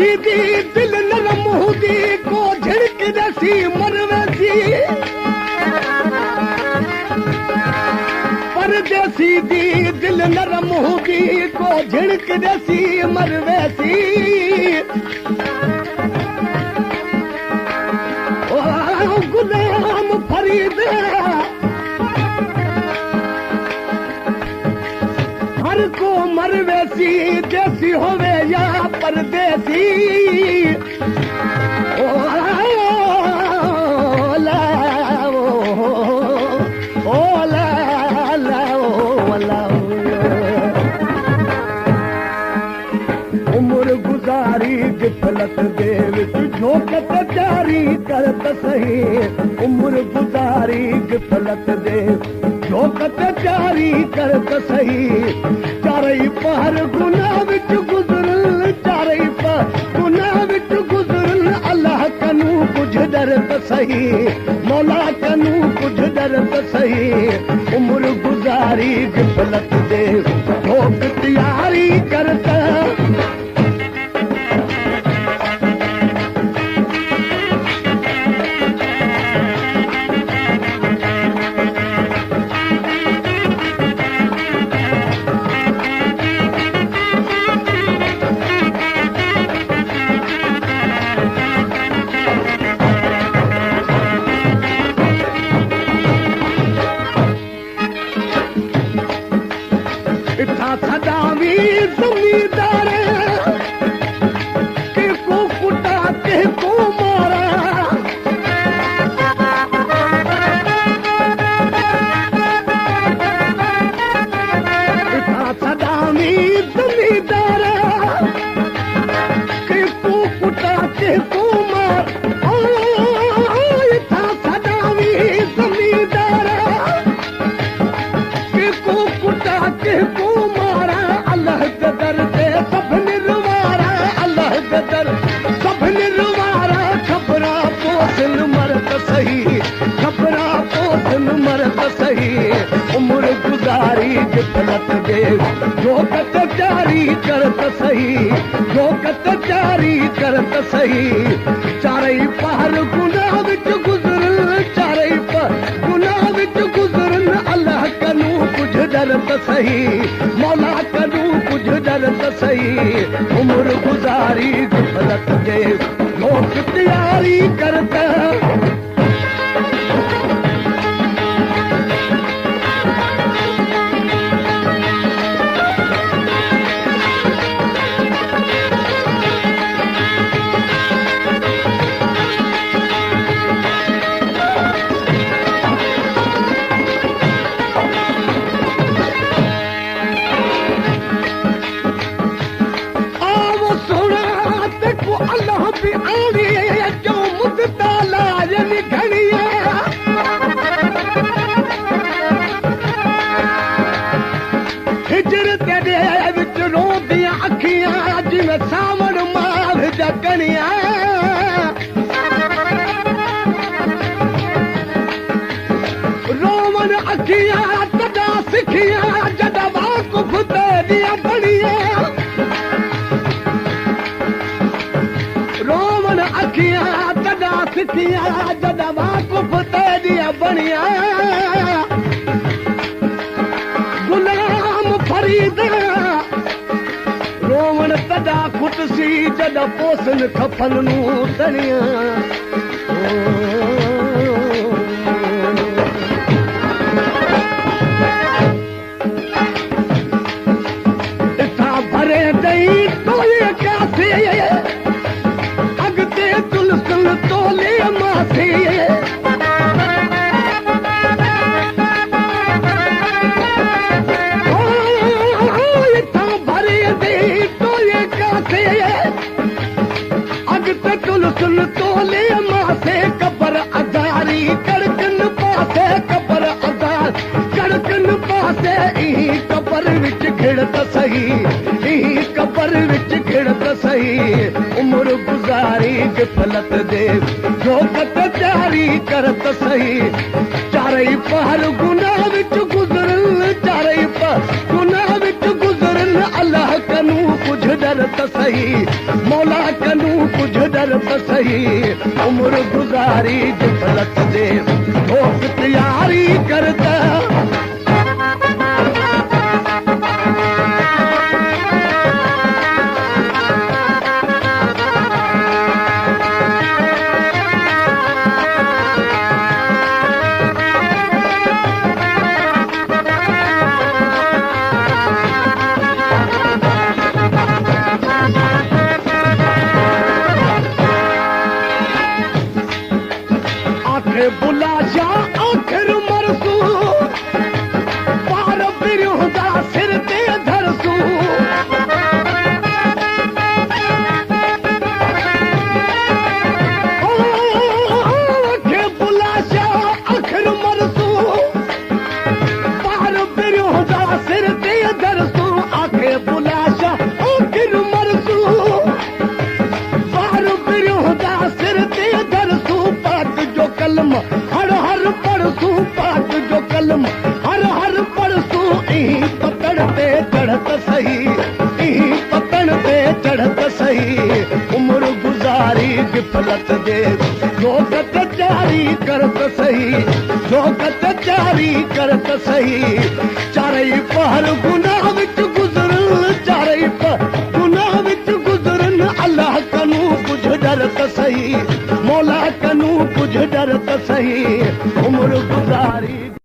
दी दिल नरम हूंदी को झिड़क दसी मरवेसी परदेसी दी दिल नरम हूंदी को झिड़क दसी मरवेसी गुलाम फरीद हर को मरवेसी देसी होवे या परदेसी ओ ला ओ ला ला ओ ला उम्र गुजारी गिफलत दे विच झोकत जारी करत सही उम्र गुजारी गिफलत दे झोकत जारी करत सही चारई पहर गुनाह विच गुज़रन चारई पहर गुनाह विच गुज़रन अल्लाह कनू कुछ डरत सही मौला कनू कुछ डरत सही उम्र गुजारी गिफलत दे झोक तैयारी करत सदावी जमींदार के को कुटा के को मारा सदावी जमींदार के को कुटा के को मार सदावी जमींदार के को कुटा के को उम्र गुजारी गिफलत दे झोकत जारी करत सही झोकत जारी करत सही चारई पहर गुनाह विच गुज़रन चारई पहर गुनाह विच गुज़रन अल्लाह कनू कुछ डरत सही मौला कनू कुछ डरत सही उम्र गुजारी गिफलत दे झोक तैयारी करत सावन माघ जगनिया रोमन अखियां तदा सिखिया जदा वाकुफ ते दिया बणिया रोमन अखियां तदा सिखिया जदा वाकुफ ते दिया बणिया गुलाम फरीद रोवण तदा खुटसी जदा पोसन खफन नू तणिया इथा भरे दई तोले कासे अगते तुलसन तोले मासे तुलसन तोले मासे कबर अदारी कड़कन पासे कबर अदार कड़कन पासे ई कबर विच घिड़त सही ई कबर विच घिड़त सही उम्र गुजारी गिफलत दे झोकत जारी करत सही चारई पहर गुनाह विच गुज़रन चारई पहर गुनाह विच गुज़रन अल्लाह कनू कुछ डर त सही मौला कनू कुझु डर त सही उम्र गुज़ारी गिफ़लत दे दोस्त तयारी करता बुला जा आखिर मरसू पार बिरहुदा सिर ते धरसू आखे बुला जा आखिर मरसू पार बिरहुदा सिर ते धरसू आखे बुला जा आखिर मरसू पार बिरहुदा सिर ते धरसू पाक जो कलम हर हर पढ़सू पाक जो कलम हर हर पढ़सू ई पतड़ ते चढ़त सही ई पतड़ ते चढ़त सही उम्र गुज़ारी गिफ़लत दे जोगत जारी करत सही जोगत जारी करत सही चारई पहर गुनाह विच गुज़रन चारई पहर गुनाह विच गुज़रन अल्लाह कनू कुझु डर त सही मौला कनू कुझु डर त सही उम्र गुज़ारी